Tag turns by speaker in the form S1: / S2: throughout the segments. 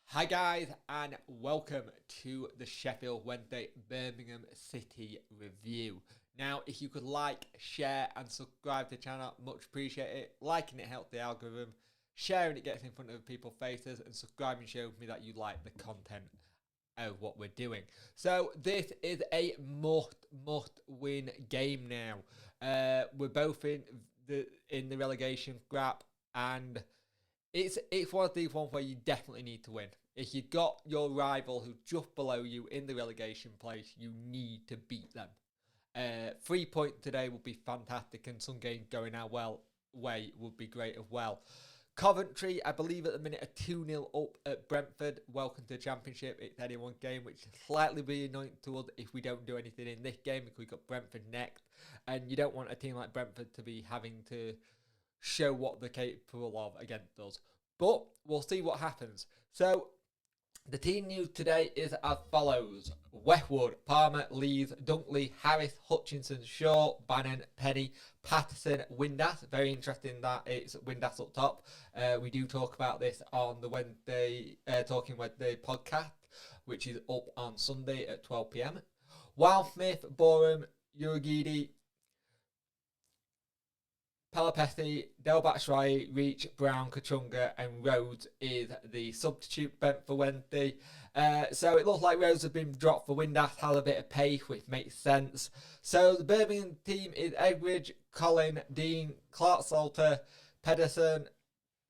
S1: Hi guys and welcome to the Sheffield Wednesday Birmingham City review. Now if you could like, share and subscribe to the channel, much appreciate it. Liking it helps the algorithm, sharing it gets in front of people's faces, and subscribing shows me that you like the content of what we're doing. So this is a must win game now. We're both in the relegation scrap, and it's one of these ones where you definitely need to win. If you've got your rival who's just below you in the relegation place, you need to beat them. 3 points today would be fantastic, and some games going our way would be great as well. Coventry, I believe at the minute, are 2-0 up at Brentford. Welcome to the Championship. It's anyone's game, which is slightly be annoying to us if we don't do anything in this game, because we've got Brentford next. And you don't want a team like Brentford to be having to show what they're capable of against us. But we'll see what happens. So the team news today is as follows: Westwood, Palmer, Lees, Dunkley, Harris, Hutchinson, Shaw, Bannon, Penny, Patterson, Windass. Very interesting that it's Windass up top. We do talk about this on the Talking Wednesday podcast, which is up on Sunday at 12 p.m. Wildsmith, Borum, Urugidi, Palapesi, Delbatsrai, Reach, Brown, Kachunga and Rhodes is the substitute bent for Wednesday. So it looks like Rhodes has been dropped for Windass, has a bit of pace, which makes sense. So the Birmingham team is Edridge, Colin, Dean, Clark Salter, Pedersen,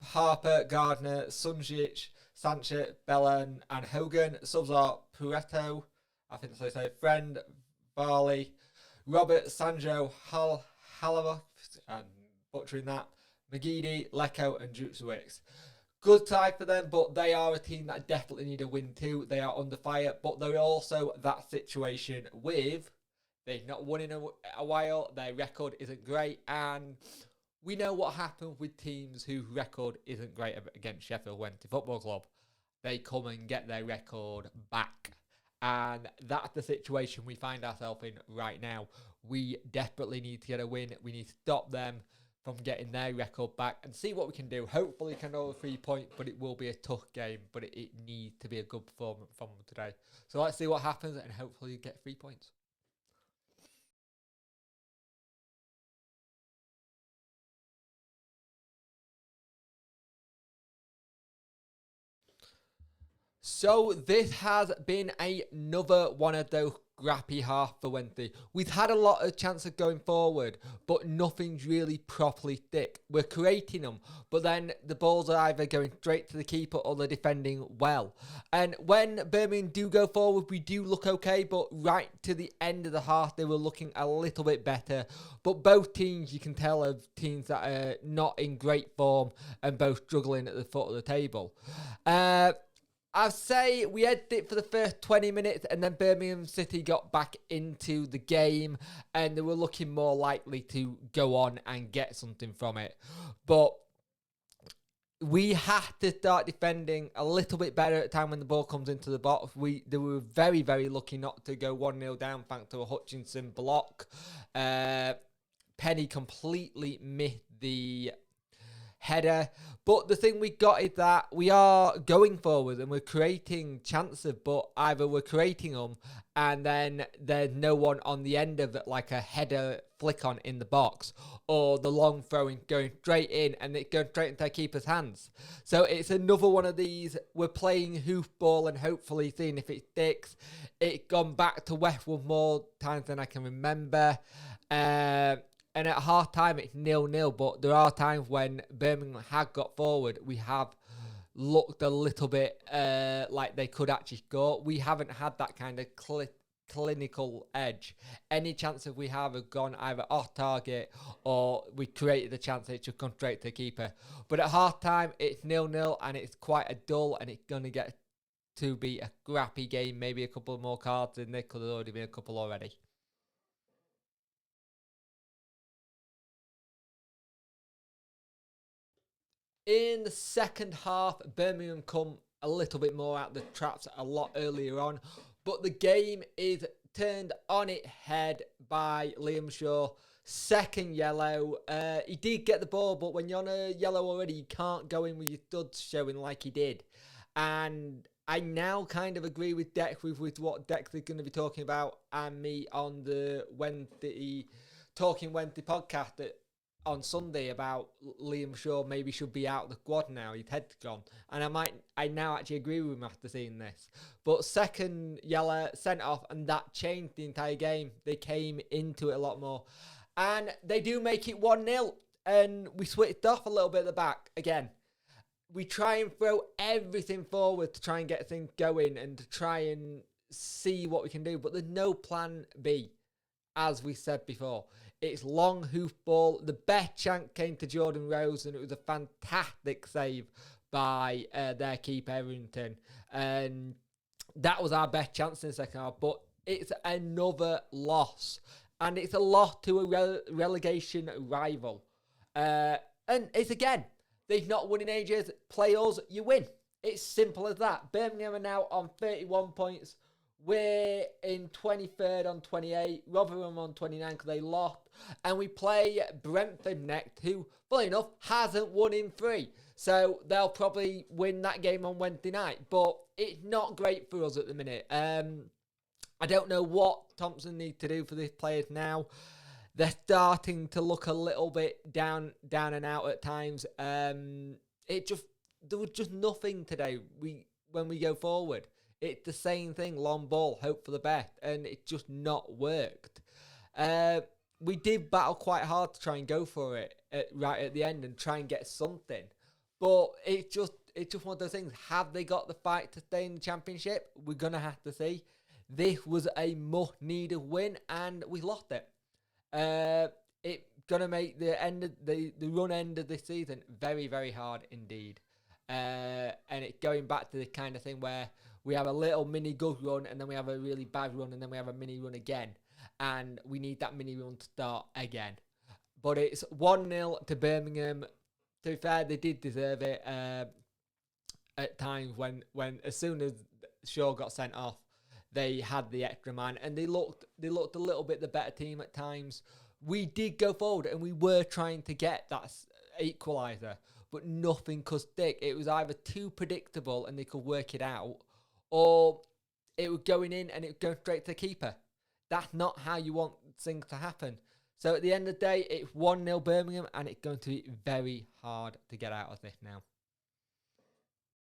S1: Harper, Gardner, Sunjic, Sanchez, Belen and Hogan. Subs are Puretto, I think that's how they say, Friend, Varley, Robert, Sanjo, Halava, and butchering that, McGeady, Lecco and Jutsuwix. Good side for them, but they are a team that definitely need a win too. They are under fire, but they're also that situation with they've not won in a while, their record isn't great, and we know what happens with teams whose record isn't great against Sheffield Wednesday Football Club. They come and get their record back. And that's the situation we find ourselves in right now. We desperately need to get a win. We need to stop them from getting their record back and see what we can do. Hopefully we can go 3 points, but it will be a tough game. But it needs to be a good performance from them today. So let's see what happens and hopefully get 3 points. So this has been another one of those scrappy half for Wednesday. We've had a lot of chances going forward, but nothing's really properly thick. We're creating them, but then the balls are either going straight to the keeper or they're defending well. And when Birmingham do go forward, we do look okay, but right to the end of the half, they were looking a little bit better. But both teams, you can tell, are teams that are not in great form and both struggling at the foot of the table. I'd say we had it for the first 20 minutes and then Birmingham City got back into the game and they were looking more likely to go on and get something from it. But we have to start defending a little bit better at the time when the ball comes into the box. They were very, very lucky not to go 1-0 down thanks to a Hutchinson block. Penny completely missed the header, but the thing we got is that we are going forward and we're creating chances, but either we're creating them and then there's no one on the end of it, like a header flick on in the box, or the long throwing going straight in and it going straight into our keeper's hands. So it's another one of these, we're playing hoofball and hopefully seeing if it sticks. It's gone back to Westwood more times than I can remember. And at half time, it's 0-0. But there are times when Birmingham had got forward, we have looked a little bit like they could actually score. We haven't had that kind of clinical edge. Any chances we have gone either off target or we created the chance that it should come straight to the keeper. But at half time, it's 0-0 and it's quite a dull and it's going to get to be a scrappy game. Maybe a couple more cards and there could have already been a couple already. In the second half, Birmingham come a little bit more out of the traps a lot earlier on, but the game is turned on its head by Liam Shaw. Second yellow. He did get the ball, but when you're on a yellow already, you can't go in with your studs showing like he did. And I now kind of agree with Deck with what Deck is going to be talking about and me on the Talking Wednesday podcast that on Sunday about Liam Shaw maybe should be out of the squad now. His head's gone. And I now actually agree with him after seeing this. But second yellow sent off, and that changed the entire game. They came into it a lot more. And they do make it 1-0. And we switched off a little bit at the back again. We try and throw everything forward to try and get things going and to try and see what we can do. But there's no plan B, as we said before. It's long hoof ball. The best chance came to Jordan Rose, and it was a fantastic save by their keeper, Errington. And that was our best chance in the second half. But it's another loss. And it's a loss to a relegation rival. And it's again, they've not won in ages. Play us, you win. It's simple as that. Birmingham are now on 31 points. We're in 23rd on 28. Rotherham on 29 because they lost. And we play Brentford next, who, funnily enough, hasn't won in 3. So they'll probably win that game on Wednesday night. But it's not great for us at the minute. I don't know what Thompson needs to do for these players now. They're starting to look a little bit down and out at times. There was just nothing today. When we go forward, it's the same thing. Long ball, hope for the best, and it just not worked. We did battle quite hard to try and go for it right at the end and try and get something, but it's just one of those things. Have they got the fight to stay in the Championship? We're gonna have to see. This was a much-needed win, and we lost it. It's gonna make the run end of this season very, very hard indeed. And it's going back to the kind of thing where we have a little mini good run, and then we have a really bad run, and then we have a mini run again, and we need that mini run to start again. But it's 1-0 to Birmingham. To be fair, they did deserve it. At times when as soon as Shaw got sent off, they had the extra man, and they looked a little bit the better team at times. We did go forward, and we were trying to get that equaliser, but nothing could stick. It was either too predictable, and they could work it out, or it was going in, and it would go straight to the keeper. That's not how you want things to happen. So at the end of the day, it's 1-0 Birmingham, and it's going to be very hard to get out of this now.